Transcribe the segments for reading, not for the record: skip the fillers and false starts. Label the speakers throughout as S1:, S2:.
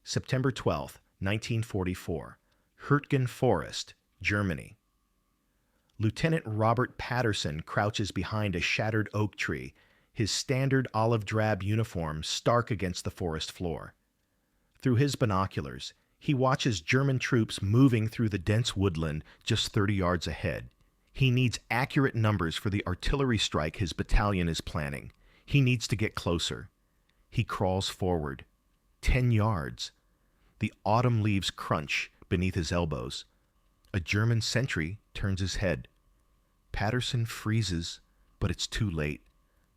S1: September 12, 1944, Hürtgen Forest, Germany. Lieutenant Robert Patterson crouches behind a shattered oak tree, his standard olive drab uniform stark against the forest floor. Through his binoculars, he watches German troops moving through the dense woodland just 30 yards ahead. He needs accurate numbers for the artillery strike his battalion is planning. He needs to get closer. He crawls forward. 10 yards. The autumn leaves crunch beneath his elbows. A German sentry turns his head. Patterson freezes, but it's too late.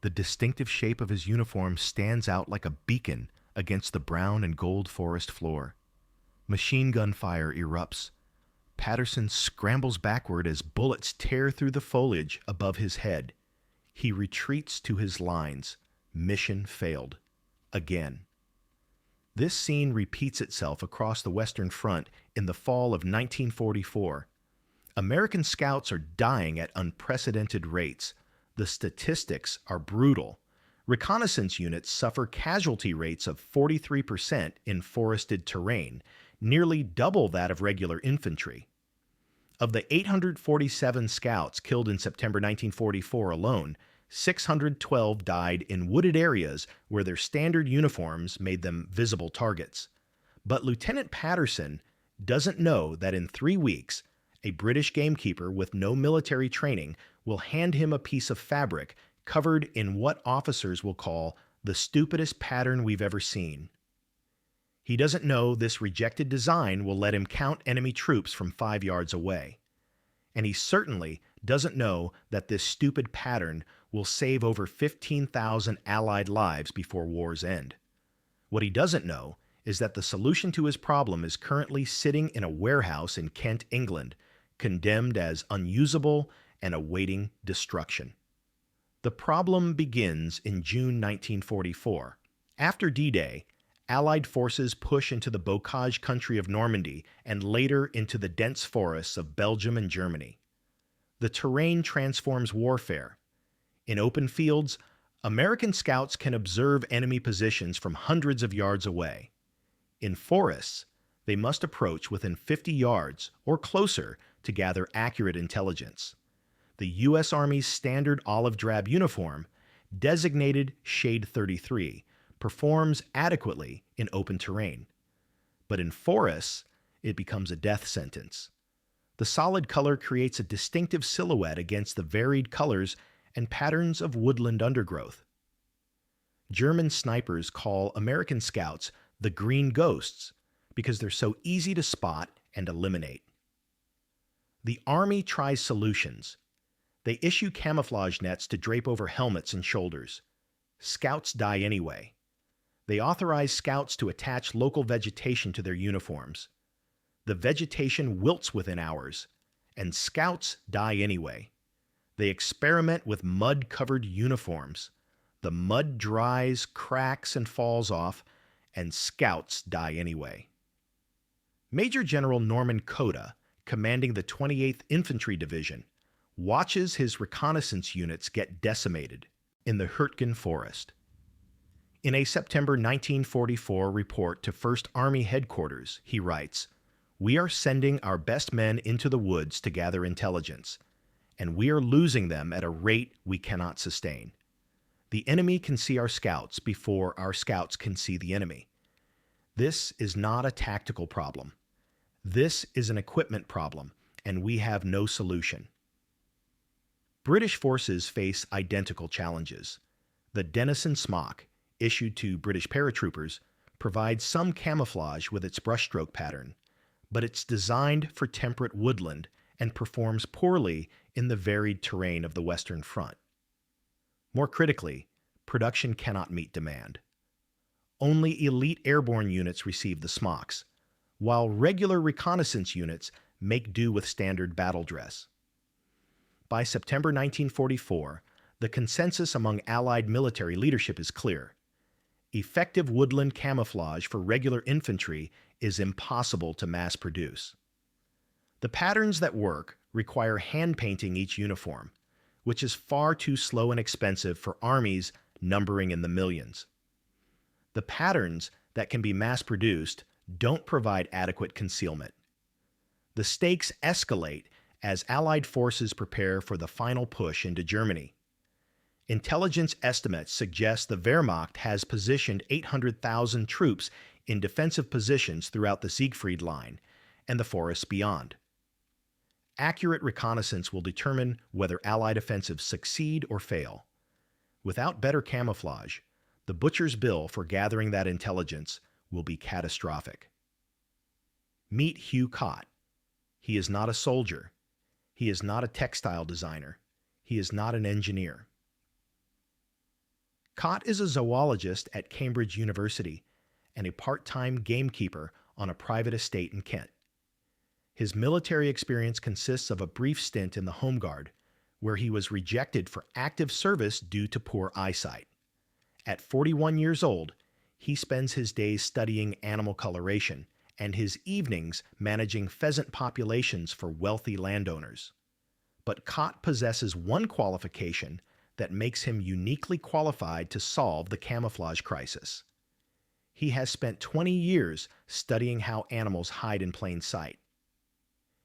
S1: The distinctive shape of his uniform stands out like a beacon against the brown and gold forest floor. Machine gun fire erupts. Patterson scrambles backward as bullets tear through the foliage above his head. He retreats to his lines. Mission failed. Again. This scene repeats itself across the Western Front in the fall of 1944. American scouts are dying at unprecedented rates. The statistics are brutal. Reconnaissance units suffer casualty rates of 43% in forested terrain, nearly double that of regular infantry. Of the 847 scouts killed in September 1944 alone, 612 died in wooded areas where their standard uniforms made them visible targets. But Lieutenant Patterson doesn't know that in 3 weeks, a British gamekeeper with no military training will hand him a piece of fabric covered in what officers will call the stupidest pattern we've ever seen. He doesn't know this rejected design will let him count enemy troops from 5 yards away. And he certainly doesn't know that this stupid pattern will save over 15,000 Allied lives before war's end. What he doesn't know is that the solution to his problem is currently sitting in a warehouse in Kent, England, condemned as unusable and awaiting destruction. The problem begins in June 1944. After D-Day, Allied forces push into the Bocage country of Normandy and later into the dense forests of Belgium and Germany. The terrain transforms warfare. In open fields, American scouts can observe enemy positions from hundreds of yards away. In forests, they must approach within 50 yards or closer to gather accurate intelligence. The U.S. Army's standard olive drab uniform, designated Shade 33, performs adequately in open terrain. But in forests, it becomes a death sentence. The solid color creates a distinctive silhouette against the varied colors and patterns of woodland undergrowth. German snipers call American scouts the green ghosts because they're so easy to spot and eliminate. The Army tries solutions. They issue camouflage nets to drape over helmets and shoulders. Scouts die anyway. They authorize scouts to attach local vegetation to their uniforms. The vegetation wilts within hours, and scouts die anyway. They experiment with mud-covered uniforms. The mud dries, cracks, and falls off, and scouts die anyway. Major General Norman Cota, commanding the 28th Infantry Division, watches his reconnaissance units get decimated in the Hürtgen Forest. In a September 1944 report to 1st Army Headquarters, he writes, "We are sending our best men into the woods to gather intelligence, and we are losing them at a rate we cannot sustain. The enemy can see our scouts before our scouts can see the enemy. This is not a tactical problem. This is an equipment problem, and we have no solution." British forces face identical challenges. The Denison smock, issued to British paratroopers, provides some camouflage with its brushstroke pattern, but it's designed for temperate woodland and performs poorly in the varied terrain of the Western Front. More critically, production cannot meet demand. Only elite airborne units receive the smocks, while regular reconnaissance units make do with standard battle dress. By September 1944, the consensus among Allied military leadership is clear. Effective woodland camouflage for regular infantry is impossible to mass produce. The patterns that work require hand-painting each uniform, which is far too slow and expensive for armies numbering in the millions. The patterns that can be mass-produced don't provide adequate concealment. The stakes escalate as Allied forces prepare for the final push into Germany. Intelligence estimates suggest the Wehrmacht has positioned 800,000 troops in defensive positions throughout the Siegfried Line and the forests beyond. Accurate reconnaissance will determine whether Allied offensives succeed or fail. Without better camouflage, the butcher's bill for gathering that intelligence will be catastrophic. Meet Hugh Cott. He is not a soldier. He is not a textile designer. He is not an engineer. Cott is a zoologist at Cambridge University and a part-time gamekeeper on a private estate in Kent. His military experience consists of a brief stint in the Home Guard, where he was rejected for active service due to poor eyesight. At 41 years old, he spends his days studying animal coloration and his evenings managing pheasant populations for wealthy landowners. But Cott possesses one qualification that makes him uniquely qualified to solve the camouflage crisis. He has spent 20 years studying how animals hide in plain sight.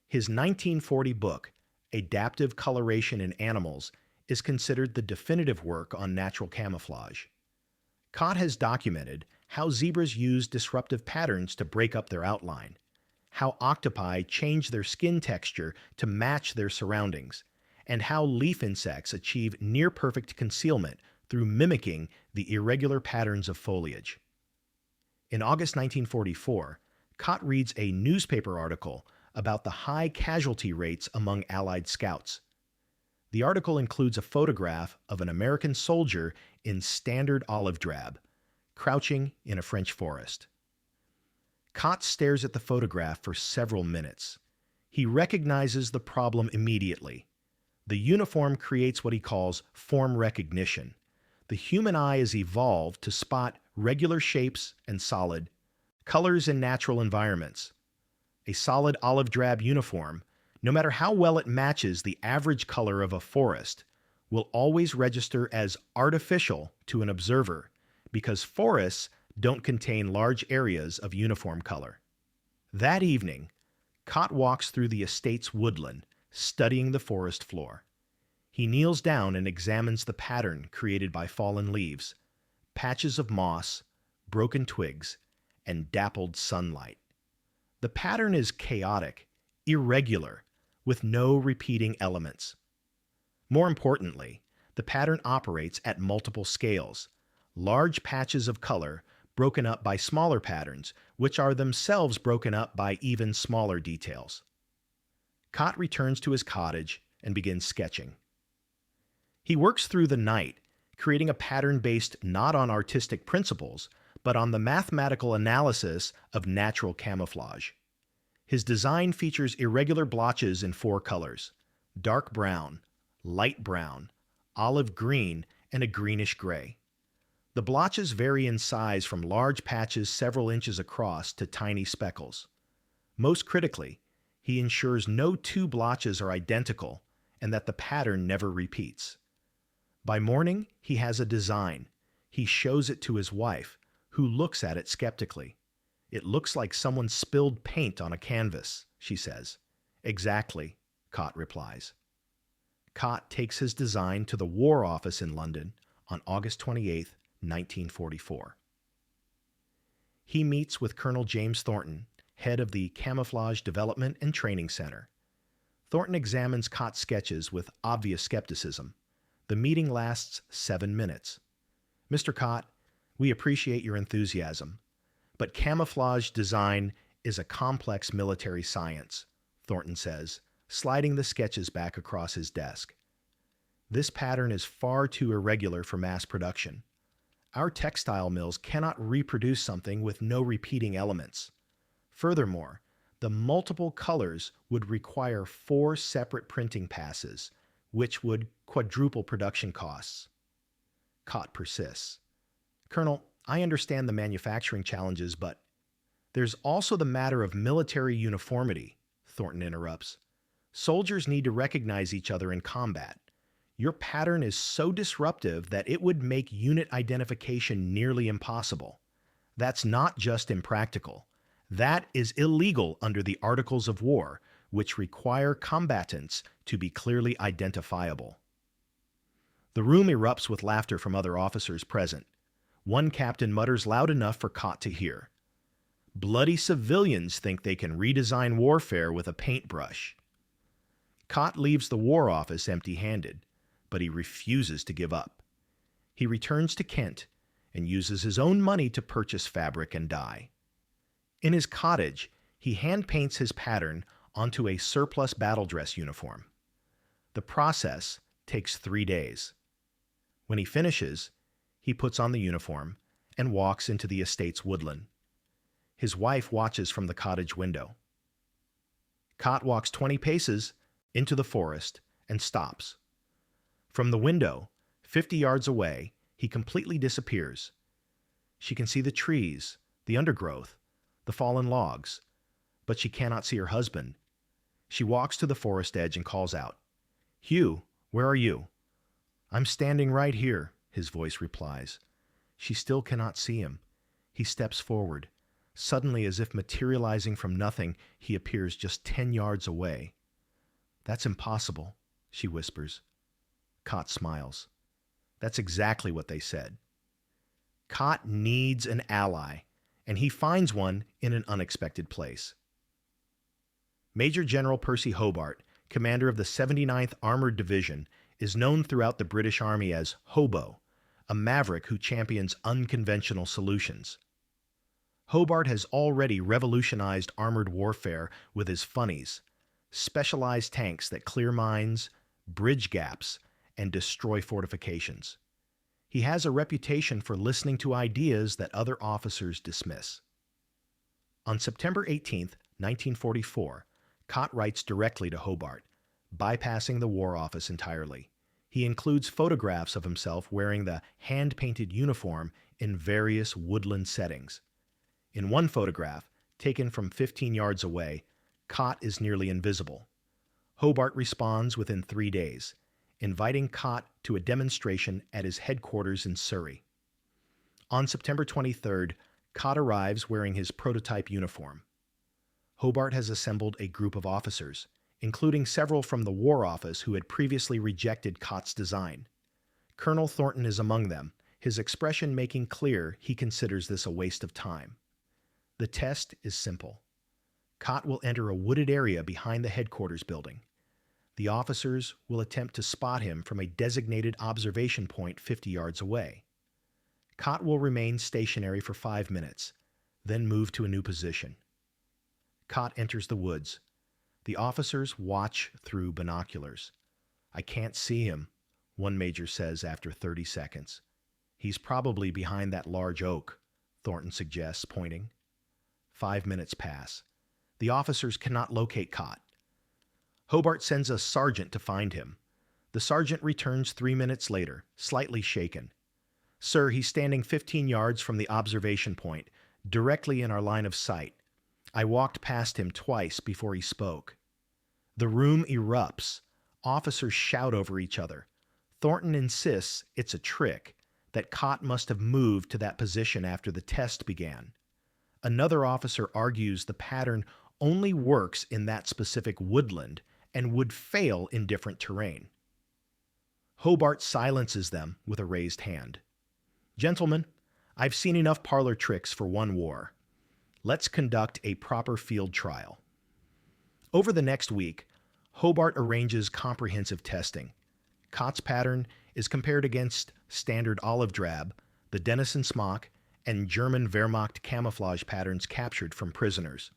S1: His 1940 book, Adaptive Coloration in Animals, is considered the definitive work on natural camouflage. Cott has documented how zebras use disruptive patterns to break up their outline, how octopi change their skin texture to match their surroundings, and how leaf insects achieve near-perfect concealment through mimicking the irregular patterns of foliage. In August 1944, Cott reads a newspaper article about the high casualty rates among Allied scouts. The article includes a photograph of an American soldier in standard olive drab, crouching in a French forest. Cott stares at the photograph for several minutes. He recognizes the problem immediately. The uniform creates what he calls form recognition. The human eye is evolved to spot regular shapes and solid colors in natural environments. A solid olive drab uniform, no matter how well it matches the average color of a forest, will always register as artificial to an observer because forests don't contain large areas of uniform color. That evening, Cott walks through the estate's woodland, studying the forest floor. He kneels down and examines the pattern created by fallen leaves, patches of moss, broken twigs, and dappled sunlight. The pattern is chaotic, irregular, with no repeating elements. More importantly, the pattern operates at multiple scales, large patches of color broken up by smaller patterns, which are themselves broken up by even smaller details. Cott returns to his cottage and begins sketching. He works through the night, creating a pattern based not on artistic principles, but on the mathematical analysis of natural camouflage. His design features irregular blotches in 4 colors: dark brown, light brown, olive green, and a greenish gray. The blotches vary in size from large patches several inches across to tiny speckles. Most critically, he ensures no 2 blotches are identical and that the pattern never repeats. By morning, he has a design. He shows it to his wife, who looks at it skeptically. "It looks like someone spilled paint on a canvas," she says. "Exactly," Cott replies. Cott takes his design to the War Office in London on August 28, 1944. He meets with Colonel James Thornton, head of the Camouflage Development and Training Center. Thornton examines Cott's sketches with obvious skepticism. The meeting lasts 7 minutes. "Mr. Cott, we appreciate your enthusiasm, but camouflage design is a complex military science," Thornton says, sliding the sketches back across his desk. "This pattern is far too irregular for mass production. Our textile mills cannot reproduce something with no repeating elements. Furthermore, the multiple colors would require 4 separate printing passes, which would quadruple production costs." Cott persists. "Colonel, I understand the manufacturing challenges, but there's also the matter of military uniformity," Thornton interrupts. "Soldiers need to recognize each other in combat. Your pattern is so disruptive that it would make unit identification nearly impossible. That's not just impractical. That is illegal under the Articles of War, which require combatants to be clearly identifiable. The room erupts with laughter from other officers present. One captain mutters loud enough for Cott to hear. Bloody civilians think they can redesign warfare with a paintbrush. Cott leaves the War Office empty-handed, but he refuses to give up. He returns to Kent and uses his own money to purchase fabric and dye. In his cottage, he hand-paints his pattern onto a surplus battle dress uniform. The process takes 3 days. When he finishes, he puts on the uniform and walks into the estate's woodland. His wife watches from the cottage window. Cott walks 20 paces into the forest and stops. From the window, 50 yards away, he completely disappears. She can see the trees, the undergrowth, the fallen logs, but she cannot see her husband. She walks to the forest edge and calls out, "Hugh, where are you?" "I'm standing right here," his voice replies. She still cannot see him. He steps forward. Suddenly, as if materializing from nothing, he appears just 10 yards away. "That's impossible," she whispers. Cott smiles. That's exactly what they said. Cott needs an ally, and he finds one in an unexpected place. Major General Percy Hobart, commander of the 79th Armored Division, is known throughout the British Army as Hobo, a maverick who champions unconventional solutions. Hobart has already revolutionized armored warfare with his funnies, specialized tanks that clear mines, bridge gaps, and destroy fortifications. He has a reputation for listening to ideas that other officers dismiss. On September 18, 1944, Cott writes directly to Hobart, bypassing the War Office entirely. He includes photographs of himself wearing the hand-painted uniform in various woodland settings. In one photograph, taken from 15 yards away, Cott is nearly invisible. Hobart responds within 3 days, inviting Cott to a demonstration at his headquarters in Surrey. On September 23rd, Cott arrives wearing his prototype uniform. Hobart has assembled a group of officers, including several from the War Office who had previously rejected Cott's design. Colonel Thornton is among them, his expression making clear he considers this a waste of time. The test is simple. Cott will enter a wooded area behind the headquarters building. The officers will attempt to spot him from a designated observation point 50 yards away. Cott will remain stationary for 5 minutes, then move to a new position. Cott enters the woods. The officers watch through binoculars. "I can't see him," one major says after 30 seconds. "He's probably behind that large oak," Thornton suggests, pointing. 5 minutes pass. The officers cannot locate Cott. Hobart sends a sergeant to find him. The sergeant returns 3 minutes later, slightly shaken. "Sir, he's standing 15 yards from the observation point, directly in our line of sight. I walked past him twice before he spoke." The room erupts. Officers shout over each other. Thornton insists it's a trick, that Cott must have moved to that position after the test began. Another officer argues the pattern only works in that specific woodland and would fail in different terrain. Hobart silences them with a raised hand. "Gentlemen, I've seen enough parlor tricks for one war. Let's conduct a proper field trial." Over the next week, Hobart arranges comprehensive testing. Cott's pattern is compared against standard olive drab, the Denison smock, and German Wehrmacht camouflage patterns captured from prisoners.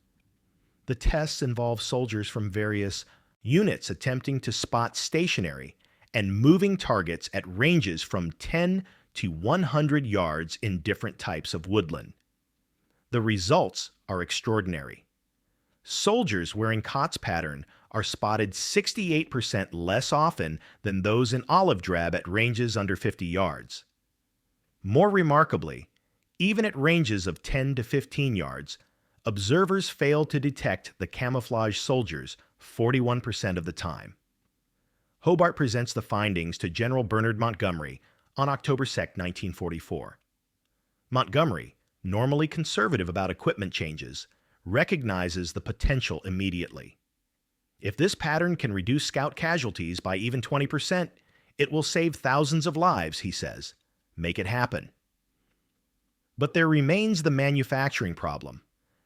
S1: The tests involve soldiers from various units attempting to spot stationary and moving targets at ranges from 10 to 100 yards in different types of woodland. The results are extraordinary. Soldiers wearing Cott's pattern are spotted 68% less often than those in olive drab at ranges under 50 yards. More remarkably, even at ranges of 10 to 15 yards, observers fail to detect the camouflage soldiers 41% of the time. Hobart presents the findings to General Bernard Montgomery on October 2, 1944. Montgomery, normally conservative about equipment changes, recognizes the potential immediately. If this pattern can reduce scout casualties by even 20%, it will save thousands of lives, he says. Make it happen. But there remains the manufacturing problem.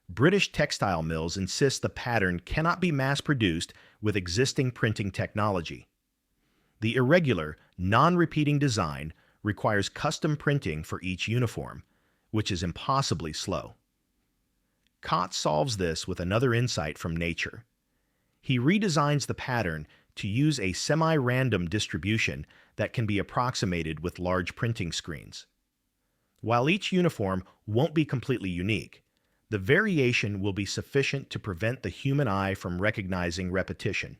S1: British textile mills insist the pattern cannot be mass-produced with existing printing technology. The irregular, non-repeating design requires custom printing for each uniform, which is impossibly slow. Cott solves this with another insight from nature. He redesigns the pattern to use a semi-random distribution that can be approximated with large printing screens. While each uniform won't be completely unique, the variation will be sufficient to prevent the human eye from recognizing repetition.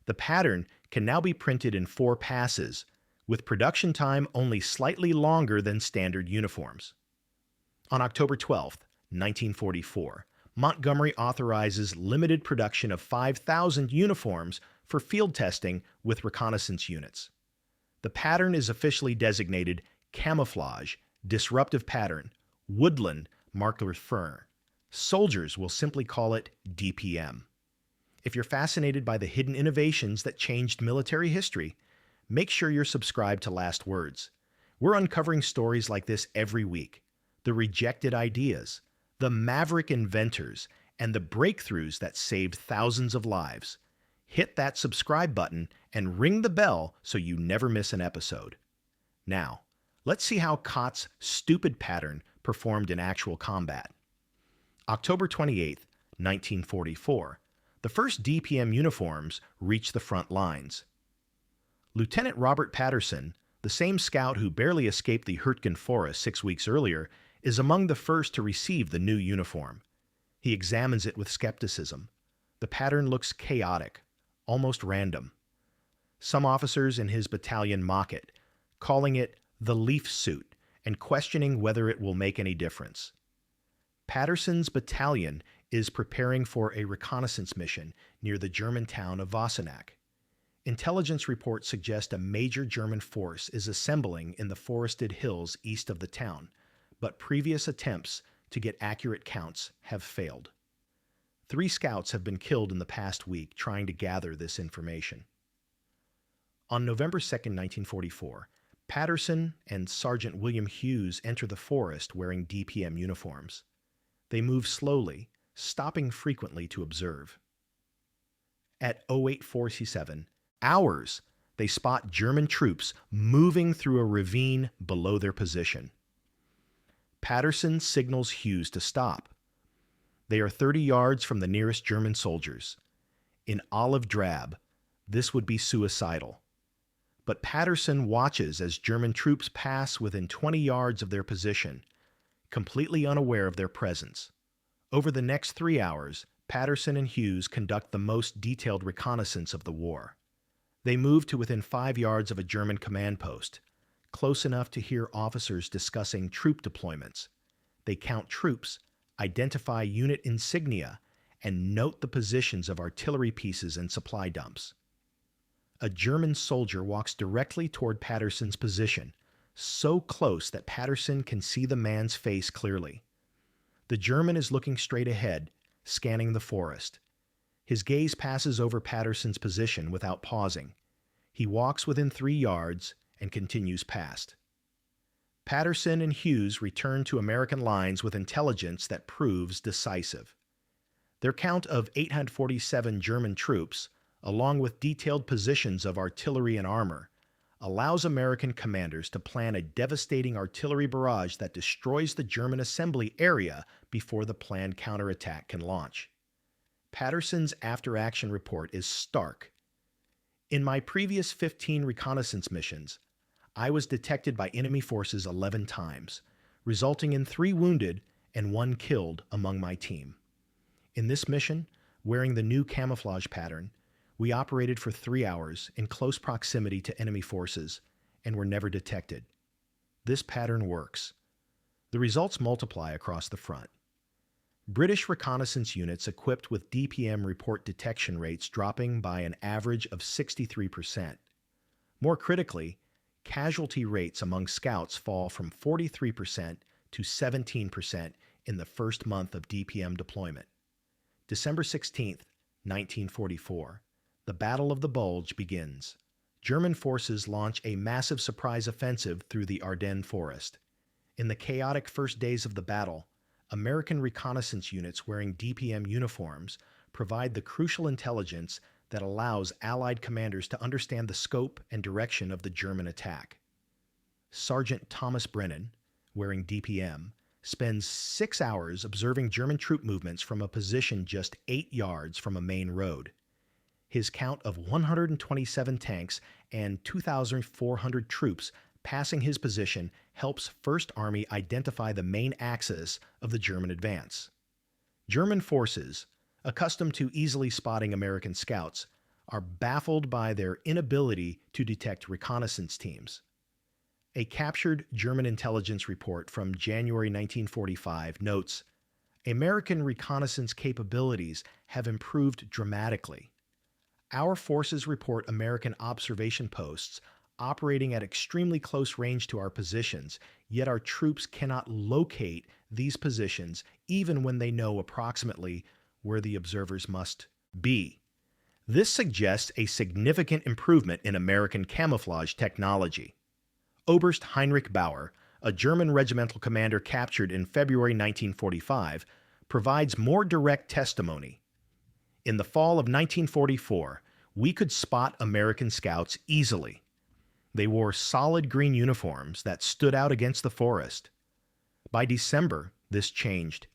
S1: The pattern can now be printed in 4 passes, with production time only slightly longer than standard uniforms. On October 12, 1944, Montgomery authorizes limited production of 5,000 uniforms for field testing with reconnaissance units. The pattern is officially designated Camouflage, Disruptive Pattern, Woodland, Marker Fern. Soldiers will simply call it DPM. If you're fascinated by the hidden innovations that changed military history, make sure you're subscribed to Last Words. We're uncovering stories like this every week. The rejected ideas, the maverick inventors, and the breakthroughs that saved thousands of lives. Hit that subscribe button and ring the bell so you never miss an episode. Now, let's see how Cott's stupid pattern performed in actual combat. October 28, 1944, the first DPM uniforms reached the front lines. Lieutenant Robert Patterson, the same scout who barely escaped the Hurtgen Forest 6 weeks earlier, is among the first to receive the new uniform. He examines it with skepticism. The pattern looks chaotic, almost random. Some officers in his battalion mock it, calling it the leaf suit and questioning whether it will make any difference. Patterson's battalion is preparing for a reconnaissance mission near the German town of Wassenack. Intelligence reports suggest a major German force is assembling in the forested hills east of the town, but previous attempts to get accurate counts have failed. 3 scouts have been killed in the past week trying to gather this information. On November 2, 1944, Patterson and Sergeant William Hughes enter the forest wearing DPM uniforms. They move slowly, stopping frequently to observe. At 0847, hours, they spot German troops moving through a ravine below their position. Patterson signals Hughes to stop. They are 30 yards from the nearest German soldiers. In olive drab, this would be suicidal. But Patterson watches as German troops pass within 20 yards of their position, completely unaware of their presence. Over the next 3 hours, Patterson and Hughes conduct the most detailed reconnaissance of the war. They move to within 5 yards of a German command post, close enough to hear officers discussing troop deployments. They count troops, identify unit insignia, and note the positions of artillery pieces and supply dumps. A German soldier walks directly toward Patterson's position, so close that Patterson can see the man's face clearly. The German is looking straight ahead, scanning the forest. His gaze passes over Patterson's position without pausing. He walks within 3 yards and continues past. Patterson and Hughes return to American lines with intelligence that proves decisive. Their count of 847 German troops, along with detailed positions of artillery and armor, allows American commanders to plan a devastating artillery barrage that destroys the German assembly area before the planned counterattack can launch. Patterson's after-action report is stark. In my previous 15 reconnaissance missions, I was detected by enemy forces 11 times, resulting in 3 wounded and 1 killed among my team. In this mission, wearing the new camouflage pattern, we operated for 3 hours in close proximity to enemy forces and were never detected. This pattern works. The results multiply across the front. British reconnaissance units equipped with DPM report detection rates dropping by an average of 63%. More critically, casualty rates among scouts fall from 43% to 17% in the first month of DPM deployment. December 16, 1944, the Battle of the Bulge begins. German forces launch a massive surprise offensive through the Ardennes forest. In the chaotic first days of the battle, American reconnaissance units wearing DPM uniforms provide the crucial intelligence that allows Allied commanders to understand the scope and direction of the German attack. Sergeant Thomas Brennan, wearing DPM, spends 6 hours observing German troop movements from a position just 8 yards from a main road. His count of 127 tanks and 2,400 troops passing his position helps 1st Army identify the main axis of the German advance. German forces, accustomed to easily spotting American scouts, are baffled by their inability to detect reconnaissance teams. A captured German intelligence report from January 1945 notes, American reconnaissance capabilities have improved dramatically. Our forces report American observation posts operating at extremely close range to our positions, yet our troops cannot locate these positions even when they know approximately where the observers must be. This suggests a significant improvement in American camouflage technology. Oberst Heinrich Bauer, a German regimental commander captured in February 1945, provides more direct testimony. In the fall of 1944, we could spot American scouts easily. They wore solid green uniforms that stood out against the forest. By December, this changed.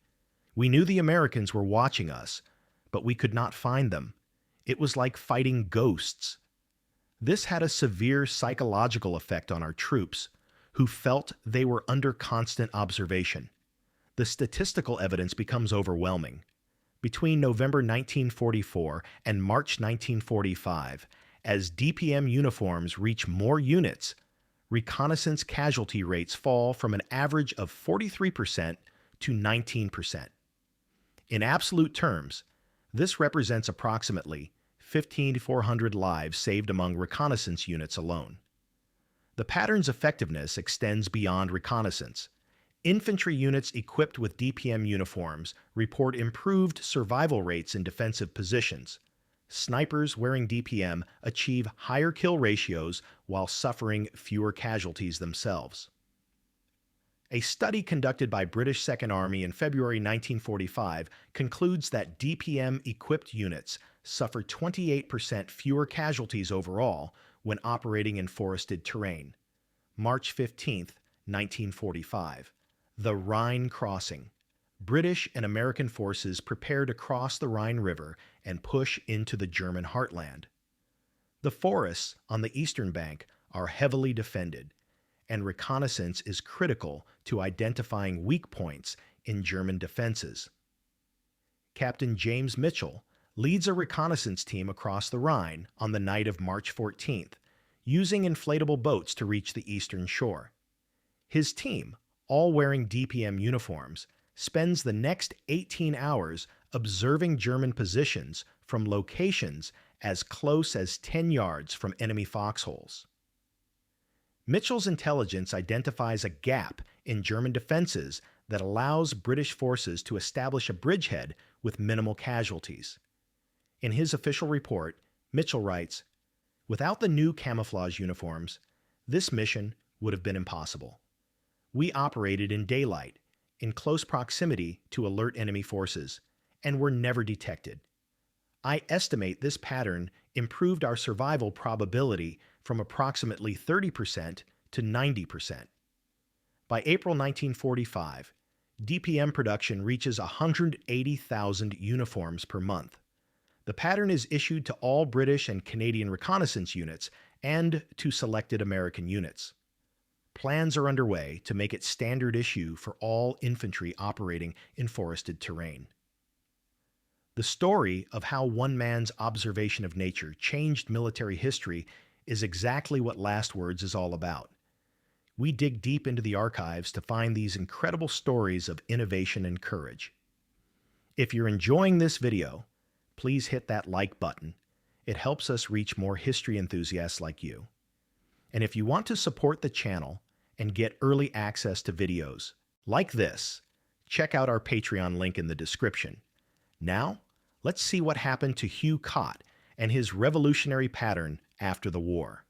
S1: We knew the Americans were watching us, but we could not find them. It was like fighting ghosts. This had a severe psychological effect on our troops, who felt they were under constant observation. The statistical evidence becomes overwhelming. Between November 1944 and March 1945, as DPM uniforms reach more units, reconnaissance casualty rates fall from an average of 43% to 19%. In absolute terms, this represents approximately 1,400 lives saved among reconnaissance units alone. The pattern's effectiveness extends beyond reconnaissance. Infantry units equipped with DPM uniforms report improved survival rates in defensive positions. Snipers wearing DPM achieve higher kill ratios while suffering fewer casualties themselves. A study conducted by British Second Army in February 1945 concludes that DPM-equipped units suffer 28% fewer casualties overall when operating in forested terrain. March 15, 1945. The Rhine crossing. British and American forces prepare to cross the Rhine River and push into the German heartland. The forests on the eastern bank are heavily defended, and reconnaissance is critical to identifying weak points in German defenses. Captain James Mitchell leads a reconnaissance team across the Rhine on the night of March 14th, using inflatable boats to reach the eastern shore. His team, all wearing DPM uniforms, spends the next 18 hours observing German positions from locations as close as 10 yards from enemy foxholes. Mitchell's intelligence identifies a gap in German defenses that allows British forces to establish a bridgehead with minimal casualties. In his official report, Mitchell writes, "Without the new camouflage uniforms, this mission would have been impossible. We operated in daylight, in close proximity to alert enemy forces, and were never detected. I estimate this pattern improved our survival probability from approximately 30% to 90%. By April 1945, DPM production reaches 180,000 uniforms per month. The pattern is issued to all British and Canadian reconnaissance units and to selected American units. Plans are underway to make it standard issue for all infantry operating in forested terrain." The story of how one man's observation of nature changed military history is exactly what Last Words is all about. We dig deep into the archives to find these incredible stories of innovation and courage. If you're enjoying this video, please hit that like button. It helps us reach more history enthusiasts like you. And if you want to support the channel and get early access to videos like this, check out our Patreon link in the description. Now, let's see what happened to Hugh Cott and his revolutionary pattern after the war.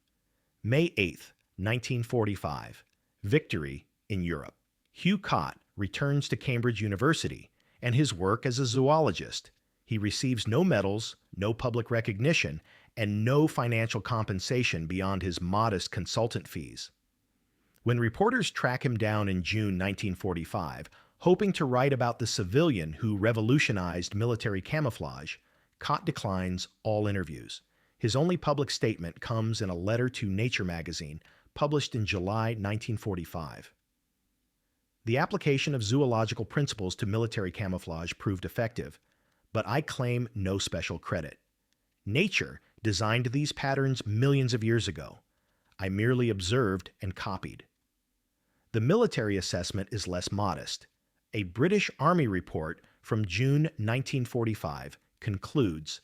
S1: May 8, 1945. Victory in Europe. Hugh Cott returns to Cambridge University and his work as a zoologist. He receives no medals, no public recognition, and no financial compensation beyond his modest consultant fees. When reporters track him down in June 1945, hoping to write about the civilian who revolutionized military camouflage, Cott declines all interviews. His only public statement comes in a letter to Nature magazine, published in July 1945. The application of zoological principles to military camouflage proved effective, but I claim no special credit. Nature designed these patterns millions of years ago. I merely observed and copied. The military assessment is less modest. A British Army report from June 1945 concludes,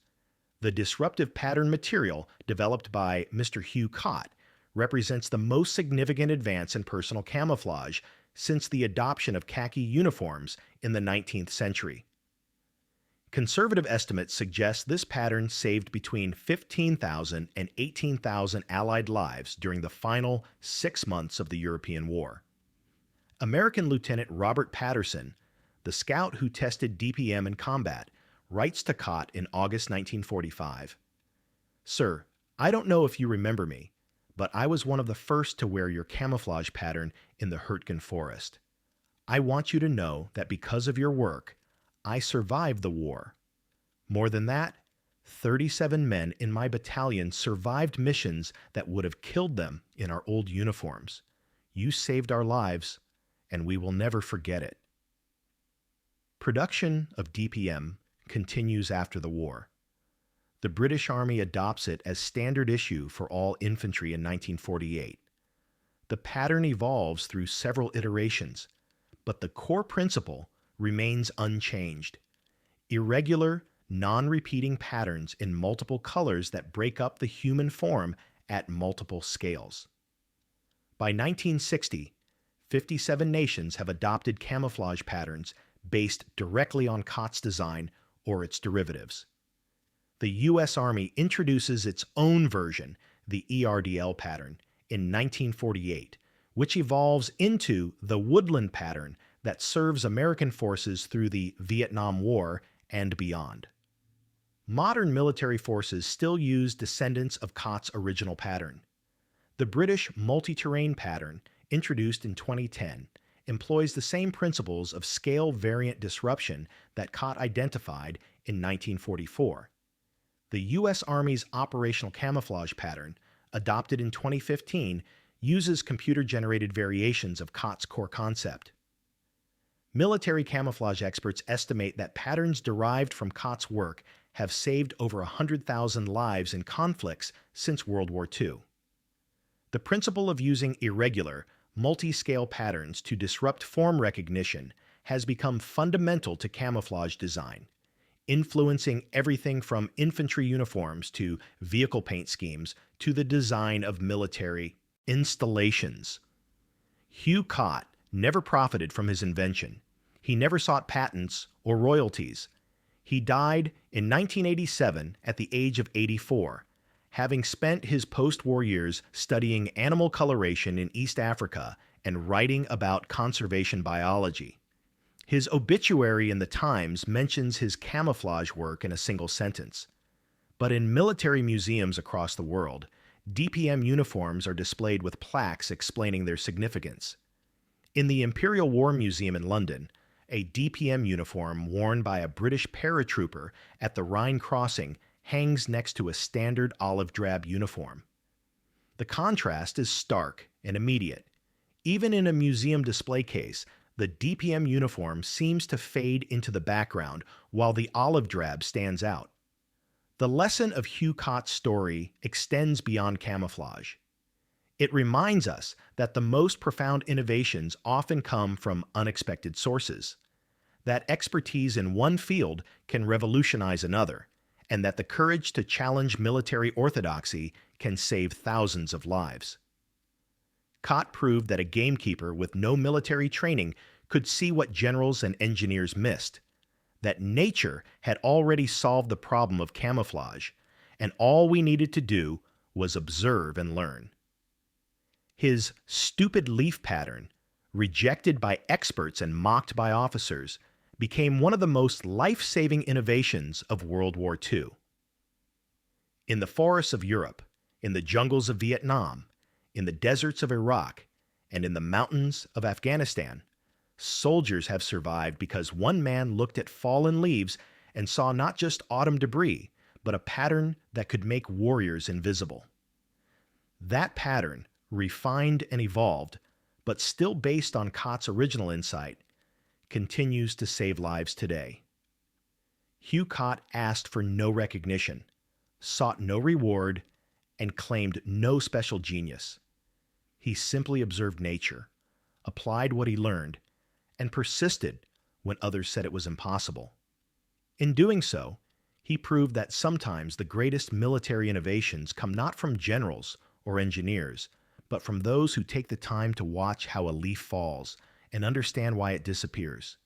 S1: "The disruptive pattern material developed by Mr. Hugh Cott represents the most significant advance in personal camouflage since the adoption of khaki uniforms in the 19th century." Conservative estimates suggest this pattern saved between 15,000 and 18,000 Allied lives during the final 6 months of the European War. American Lieutenant Robert Patterson, the scout who tested DPM in combat, writes to Cott in August 1945, "Sir, I don't know if you remember me, but I was one of the first to wear your camouflage pattern in the Hurtgen Forest. I want you to know that because of your work, I survived the war. More than that, 37 men in my battalion survived missions that would have killed them in our old uniforms. You saved our lives, and we will never forget it." Production of DPM continues after the war. The British Army adopts it as standard issue for all infantry in 1948. The pattern evolves through several iterations, but the core principle remains unchanged. Irregular, non-repeating patterns in multiple colors that break up the human form at multiple scales. By 1960, 57 nations have adopted camouflage patterns based directly on Cott's design or its derivatives. The U.S. Army introduces its own version, the ERDL pattern, in 1948, which evolves into the woodland pattern that serves American forces through the Vietnam War and beyond. Modern military forces still use descendants of Cott's original pattern. The British multi-terrain pattern, introduced in 2010, employs the same principles of scale variant disruption that Cott identified in 1944. The U.S. Army's operational camouflage pattern, adopted in 2015, uses computer-generated variations of Cott's core concept. Military camouflage experts estimate that patterns derived from Cott's work have saved over 100,000 lives in conflicts since World War II. The principle of using irregular, multi-scale patterns to disrupt form recognition has become fundamental to camouflage design, influencing everything from infantry uniforms to vehicle paint schemes to the design of military installations. Hugh Cott never profited from his invention. He never sought patents or royalties. He died in 1987 at the age of 84, having spent his post-war years studying animal coloration in East Africa and writing about conservation biology. His obituary in the Times mentions his camouflage work in a single sentence. But in military museums across the world, DPM uniforms are displayed with plaques explaining their significance. In the Imperial War Museum in London, a DPM uniform worn by a British paratrooper at the Rhine crossing hangs next to a standard olive drab uniform. The contrast is stark and immediate. Even in a museum display case, the DPM uniform seems to fade into the background while the olive drab stands out. The lesson of Hugh Cott's story extends beyond camouflage. It reminds us that the most profound innovations often come from unexpected sources, that expertise in one field can revolutionize another, and that the courage to challenge military orthodoxy can save thousands of lives. Cott proved that a gamekeeper with no military training could see what generals and engineers missed, that nature had already solved the problem of camouflage, and all we needed to do was observe and learn. His stupid leaf pattern, rejected by experts and mocked by officers, became one of the most life-saving innovations of World War II. In the forests of Europe, in the jungles of Vietnam, in the deserts of Iraq, and in the mountains of Afghanistan, soldiers have survived because one man looked at fallen leaves and saw not just autumn debris, but a pattern that could make warriors invisible. That pattern, refined and evolved, but still based on Cott's original insight, continues to save lives today. Hugh Cott asked for no recognition, sought no reward, and claimed no special genius. He simply observed nature, applied what he learned, and persisted when others said it was impossible. In doing so, he proved that sometimes the greatest military innovations come not from generals or engineers, but from those who take the time to watch how a leaf falls and understand why it disappears.